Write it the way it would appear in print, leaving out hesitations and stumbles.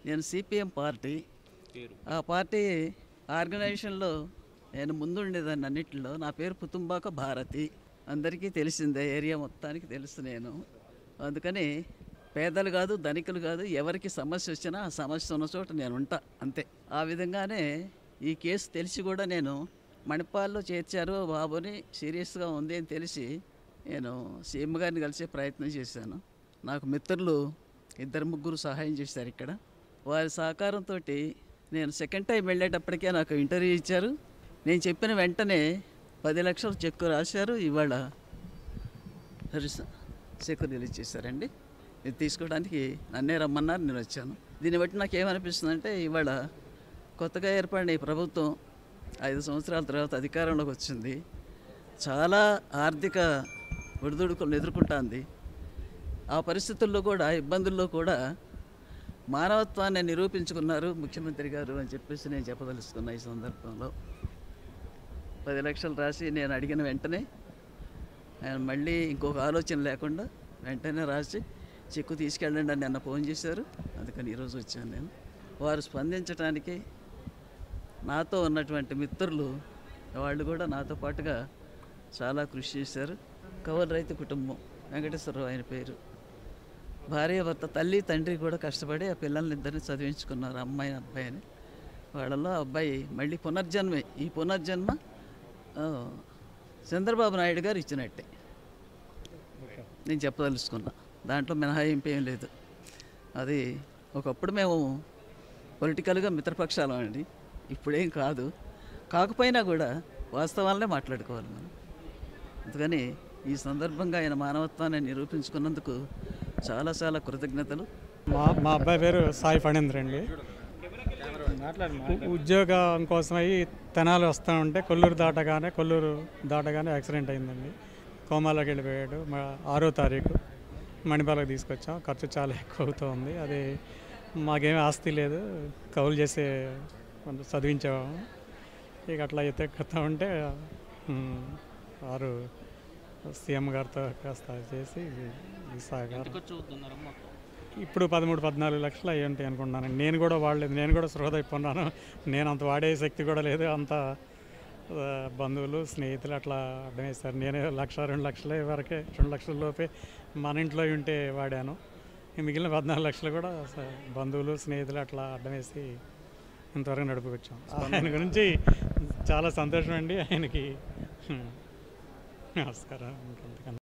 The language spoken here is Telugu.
నేను సిపిఎం పార్టీ ఆ పార్టీ ఆర్గనైజేషన్లో నేను ముందుండేదాన్ని అన్నింటిలో. నా పేరు పుతుంబాక భారతి, అందరికీ తెలిసిందే, ఏరియా మొత్తానికి తెలుసు నేను. అందుకని పేదలు కాదు ధనికులు కాదు, ఎవరికి సమస్య వచ్చినా ఆ సమస్య ఉన్న చోట నేను ఉంటా, అంతే. ఆ విధంగానే ఈ కేసు తెలిసి కూడా నేను మణిపాల్లో చేర్చారు బాబుని, సీరియస్గా ఉంది అని తెలిసి నేను సీఎం గారిని కలిసే ప్రయత్నం చేశాను. నాకు మిత్రులు 2-3 సహాయం చేశారు ఇక్కడ. వారి సహకారంతో నేను సెకండ్ టైం వెళ్ళేటప్పటికే నాకు ఇంటర్వ్యూ ఇచ్చారు. నేను చెప్పిన వెంటనే 10 లక్షలు చెక్కు రాశారు. ఇవాళ చెక్కు రిలీజ్ చేశారండి. ఇది తీసుకోవడానికి నన్నే రమ్మన్నారు, నేను వచ్చాను. దీన్ని బట్టి నాకు ఏమనిపిస్తుందంటే, ఇవాళ కొత్తగా ఏర్పడిన ఈ ప్రభుత్వం 5 సంవత్సరాల తర్వాత అధికారంలోకి వచ్చింది. చాలా ఆర్థిక ఒడిదుడుకులను ఎదుర్కొంటుంది. ఆ పరిస్థితుల్లో కూడా, ఇబ్బందుల్లో కూడా మానవత్వాన్ని నిరూపించుకున్నారు ముఖ్యమంత్రి గారు అని చెప్పేసి నేను చెప్పదలుచుకున్నా. ఈ సందర్భంలో 10 లక్షలు రాసి నేను అడిగిన వెంటనే ఆయన మళ్ళీ ఇంకొక ఆలోచన లేకుండా వెంటనే రాసి చెక్కు తీసుకెళ్ళండి అని నిన్న ఫోన్ చేశారు. అందుకని ఈరోజు వచ్చాను నేను. వారు స్పందించడానికి నాతో ఉన్నటువంటి మిత్రులు వాళ్ళు కూడా నాతో పాటుగా చాలా కృషి చేశారు. కౌలు రైతు కుటుంబం, వెంకటేశ్వరరావు ఆయన పేరు. భార్య భర్త, తల్లి తండ్రి కూడా కష్టపడి ఆ పిల్లల్ని ఇద్దరిని చదివించుకున్నారు, అమ్మాయి అబ్బాయిని. వాళ్ళలో అబ్బాయి మళ్ళీ పునర్జన్మే. ఈ పునర్జన్మ చంద్రబాబు నాయుడు గారు ఇచ్చినట్టే నేను చెప్పదలుచుకున్నా. దాంట్లో మినహాయింపు ఏం లేదు. అది ఒకప్పుడు మేము పొలిటికల్గా మిత్రపక్షాలం అండి, ఇప్పుడేం కాదు. కాకపోయినా కూడా వాస్తవాలనే మాట్లాడుకోవాలి మనం. అందుకని ఈ సందర్భంగా ఆయన మానవత్వాన్ని నిరూపించుకున్నందుకు చాలా చాలా కృతజ్ఞతలు. మా అబ్బాయి పేరు సాయి ఫణీంద్ర అండి. ఉద్యోగం కోసమై తెనాలి వస్తూ ఉంటే కొల్లూరు దాటగానే యాక్సిడెంట్ అయిందండి. కోమాలోకి వెళ్ళిపోయాడు. 6వ తారీఖు మణిపాలకు తీసుకొచ్చాం. ఖర్చు చాలా ఎక్కువ అవుతుంది. అది మాకేమీ ఆస్తి లేదు, కౌలు చేసే చదివించేవాము. ఇక అట్లా ఎత్తుకుతా ఉంటే వారు సీఎం గారితో కాస్త చేసి సహకారం ఇప్పుడు 13-14 లక్షలు అయ్యి ఉంటాయి అనుకుంటున్నాను. నేను కూడా వాడలేదు, నేను కూడా స్పృహ తప్పిన్నాను. నేను అంత వాడే శక్తి కూడా లేదు. అంత బంధువులు స్నేహితులు అట్లా అడ్డం వేస్తారు. నేను 1-2 లక్షల వరకే, 2 లక్షల లోపే మన ఇంట్లో ఉంటే వాడాను. మిగిలిన 14 లక్షలు కూడా బంధువులు స్నేహితులు అట్లా అడ్డం వేసి ఇంతవరకు నడుపుకొచ్చాం. ఆయన గురించి చాలా సంతోషం అండి. ఆయనకి నమస్కారం.